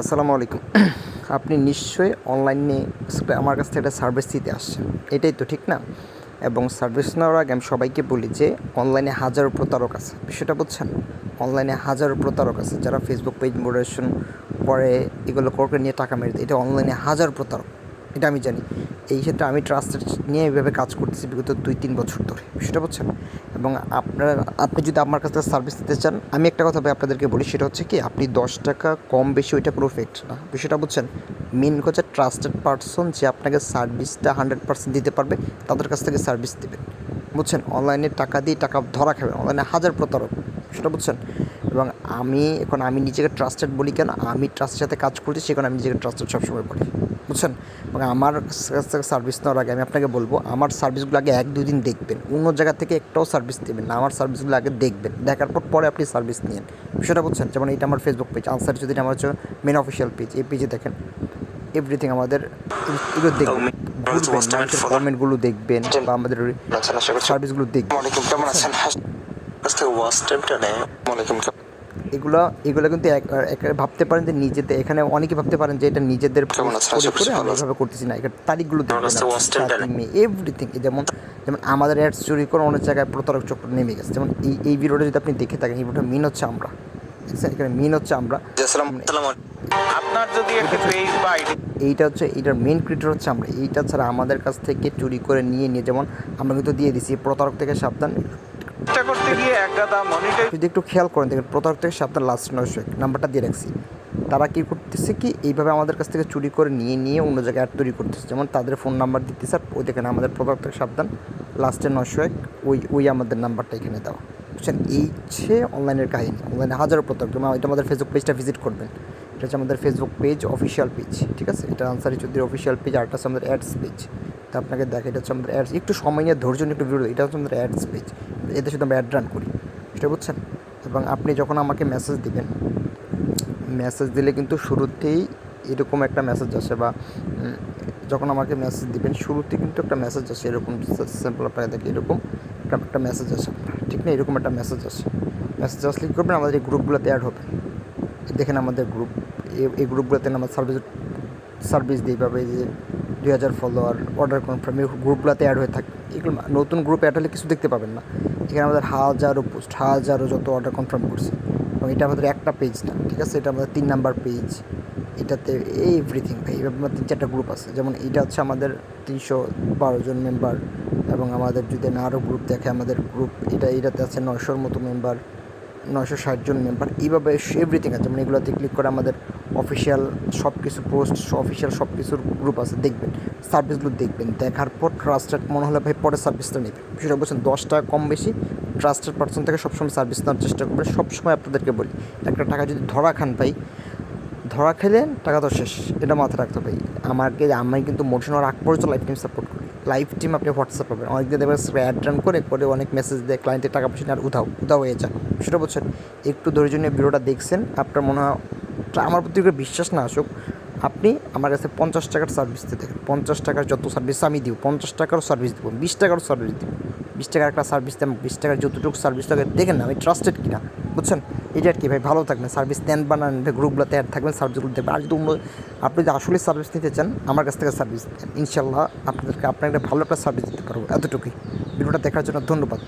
আসসালামু আলাইকুম। আপনি নিশ্চয়ই অনলাইনে আমার কাছ থেকে একটা সার্ভিস নিতে আসছেন, এটাই তো ঠিক না? এবং সার্ভিস নেওয়ার আগে আমি সবাইকে বলি যে অনলাইনে হাজারো প্রতারক আছে, বিষয়টা বুঝছেন? অনলাইনে হাজারো প্রতারক আছে যারা ফেসবুক পেজ মডারেশন করে, এগুলো করে নিয়ে টাকা মেরে দেয়। এটা অনলাইনে হাজার প্রতারক, এটা আমি জানি। এই ক্ষেত্রে আমি ট্রাস্টেড নিয়ে এইভাবে কাজ করতেছি বিগত 2-3 বছর ধরে, বিষয়টা বুঝছেন? এবং আপনি যদি আমার কাছ থেকে সার্ভিস নিতে চান, আমি একটা কথা আপনাদেরকে বলি, সেটা হচ্ছে কি, আপনি 10 টাকা কম বেশি ওইটা কোনো ফ্যাক্ট না, বিষয়টা বুঝছেন? মেন হচ্ছে ট্রাস্টেড পারসন যে আপনাকে সার্ভিসটা 100% দিতে পারবে, তাদের কাছ থেকে সার্ভিস দেবেন, বুঝছেন? অনলাইনে টাকা দিয়ে টাকা ধরা খাবেন, অনলাইনে হাজার প্রতারক, সেটা বুঝছেন? এবং আমি নিজেকে ট্রাস্টেড বলি কেন? আমি ট্রাস্টের সাথে কাজ করছি, সেখানে আমি নিজেকে ট্রাস্টেড সবসময় বলি, বুঝছেন? এবং আমার কাছ থেকে সার্ভিস নেওয়ার আগে আমি আপনাকে বলবো, আমার সার্ভিসগুলো আগে 1-2 দিন দেখবেন, অন্য জায়গা থেকে একটাও সার্ভিস দেবেন না, আমার সার্ভিসগুলো আগে দেখবেন, দেখার পরে আপনি সার্ভিস নিন, বিষয়টা বুঝছেন? যেমন এটা আমার ফেসবুক পেজ, আনসার যদি আমার হচ্ছে মেন অফিসিয়াল পেজ, এই পেজে দেখেন এভরিথিং আমাদের এগুলো দেখবেন, ঘুরবেন, মানুষের কমেন্টগুলো দেখবেন বা আমাদের সার্ভিসগুলো দেখবেন। কেমন আছেন? এগুলো এগুলো কিন্তু ভাবতে পারেন যে নিজেদের, এখানে অনেকে ভাবতে পারেন যে এটা নিজেদের করে আমি এভাবে করতেছি না, এখানে তারিখগুলো দেখবেন, এভরিথিং। যেমন আমাদের অ্যাডস চুরি করে অনেক জায়গায় প্রতারক চক্র নেমে গেছে। যেমন এই ভিডিওটা যদি আপনি দেখে থাকেন, এই ভিডিওটা মেন হচ্ছে আমরা, দেখছেন? এখানে মেন হচ্ছে আমরা। আপনার যদি একটা পেজ বা আইডি এইটা হচ্ছে, এইটার মেন ক্রিয়েটর হচ্ছে আমরা। এইটা ছাড়া আমাদের কাছ থেকে চুরি করে নিয়ে যেমন আমরা কিন্তু দিয়ে দিছি, প্রতারক থেকে সাবধান। করতে গিয়ে একটা মনিটর যদি একটু খেয়াল করেন দেখেন, প্রতারক থেকে সাবধান, লাস্ট 901 নাম্বারটা দিয়ে রাখছি। তারা কী করতেছে কি, এইভাবে আমাদের কাছ থেকে চুরি করে নিয়ে অন্য জায়গায় অ্যাড তৈরি করতেছে। যেমন তাদের ফোন নাম্বার দিতে স্যার, ওই দেখেন আমাদের প্রতারক থেকে সাবধান, লাস্টে 901, ওই আমাদের নাম্বারটা এখানে দেওয়া, বুঝছেন? এই হচ্ছে অনলাইনের কাহিনী। অনলাইনে হাজারো প্রতারক। যেমন এটা আমাদের ফেসবুক পেজটা ভিজিট করবেন, এটা হচ্ছে আমাদের ফেসবুক পেজ, অফিসিয়াল পেজ, ঠিক আছে? এটা আনসারি চৌধুরীর অফিসিয়াল পেজ, আর এটা হচ্ছে আমাদের অ্যাডস পেজ। তা আপনাকে দেখে, এটা হচ্ছে আমাদের অ্যাডস, একটু সময় নিয়ে ধৈর্য নিয়ে একটু ভিডিও, এটা হচ্ছে আমাদের অ্যাডস পেজ, এতে শুধু আমরা অ্যাড রান করি, সেটা বুঝছেন? এবং আপনি যখন আমাকে মেসেজ দিবেন, মেসেজ দিলে কিন্তু শুরুতেই এরকম একটা মেসেজ আসে, বা যখন আমাকে মেসেজ দিবেন শুরুতে কিন্তু একটা মেসেজ আসে, এরকম সিম্পল আপনাকে দেখে এরকম একটা মেসেজ আসে আপনার, ঠিক না? এরকম একটা মেসেজ আসে। মেসেজ আসলে কী করবেন, আমাদের এই গ্রুপগুলোতে অ্যাড হবেন। দেখেন আমাদের গ্রুপ, এই গ্রুপগুলোতে আমরা সার্ভিস দিই, এইভাবে যে 2000 ফলোয়ার, অর্ডার কনফার্ম, এই গ্রুপগুলোতে অ্যাড হয়ে থাকে। এগুলো নতুন গ্রুপে অ্যাড হলে কিছু দেখতে পাবেন না। এখানে আমাদের হাজারো পোস্ট, হাজারো যত অর্ডার কনফার্ম করছে। এবং এটা আমাদের একটা পেজ না, ঠিক আছে? এটা আমাদের 3 নাম্বার পেজ। এটাতে এভরিথিং ভাই, এভাবে আমার 3-4টা গ্রুপ আছে। যেমন এইটা হচ্ছে আমাদের 312 জন মেম্বার। এবং আমাদের যদি আমি আরও গ্রুপ দেখে, আমাদের গ্রুপ এটাতে আছে 900-র মতো মেম্বার, 960 জন মেম্বার। এইভাবে এভরিথিং আছে। যেমন এগুলোতে ক্লিক করে আমাদের অফিসিয়াল সব কিছু পোস্ট, অফিসিয়াল সব কিছুর গ্রুপ আছে, দেখবেন, সার্ভিসগুলো দেখবেন, দেখার পর ট্রাস্টেড মনে হলে ভাই পরে সার্ভিসটা নেবেন, সেটা বলছেন। 10 টাকা কম বেশি ট্রাস্টেড পার্সন থেকে সবসময় সার্ভিস নেওয়ার চেষ্টা করবেন। সবসময় আপনাদেরকে বলি, একটা টাকা যদি ধরা খান ভাই, ধরা খেলেন টাকা তো শেষ, এটা মাথায় রাখতে হবে। আমি কিন্তু মোটিভেশন হওয়ার আগ পর্যন্ত লাইফ টাইম সাপোর্ট করি। লাইফ টাইম আপনি হোয়াটসঅ্যাপ পাবেন, অনেকদিন দেখবেন অ্যাড রান করে অনেক মেসেজ দেয়, ক্লায়েন্টের টাকা পয়সা আর উধাও হয়ে যায়, সেটা বলছেন। একটু ধৈর্য নিয়ে ভিডিওটা দেখছেন, আপনার মনে হয় আমার প্রতি বিশ্বাস না আসুক, আপনি আমার কাছে 50 টাকার সার্ভিস দিয়ে দেখেন। 50 টাকার যত সার্ভিস আমি দিব, 50 টাকারও সার্ভিস দেবো, 20 টাকারও সার্ভিস দিব, 20 টাকার একটা সার্ভিস দেন, 20 টাকার যতটুকু সার্ভিস লাগে দেখেন না আমি ট্রাস্টেড কিনা, বুঝছেন? এটা আর কি ভাই, ভালো থাকবেন, সার্ভিস দেন বানান, গ্রুপগুলোতে অ্যাড থাকবেন, সার্ভিসগুলো দেখবেন। আর যদি আপনি যদি আসলে সার্ভিস নিতে চান, আমার কাছ থেকে সার্ভিস দেন, ইনশাল্লাহ আপনার একটা ভালো একটা সার্ভিস দিতে পারবো। এতটুকুই। ভিডিওটা দেখার জন্য ধন্যবাদ।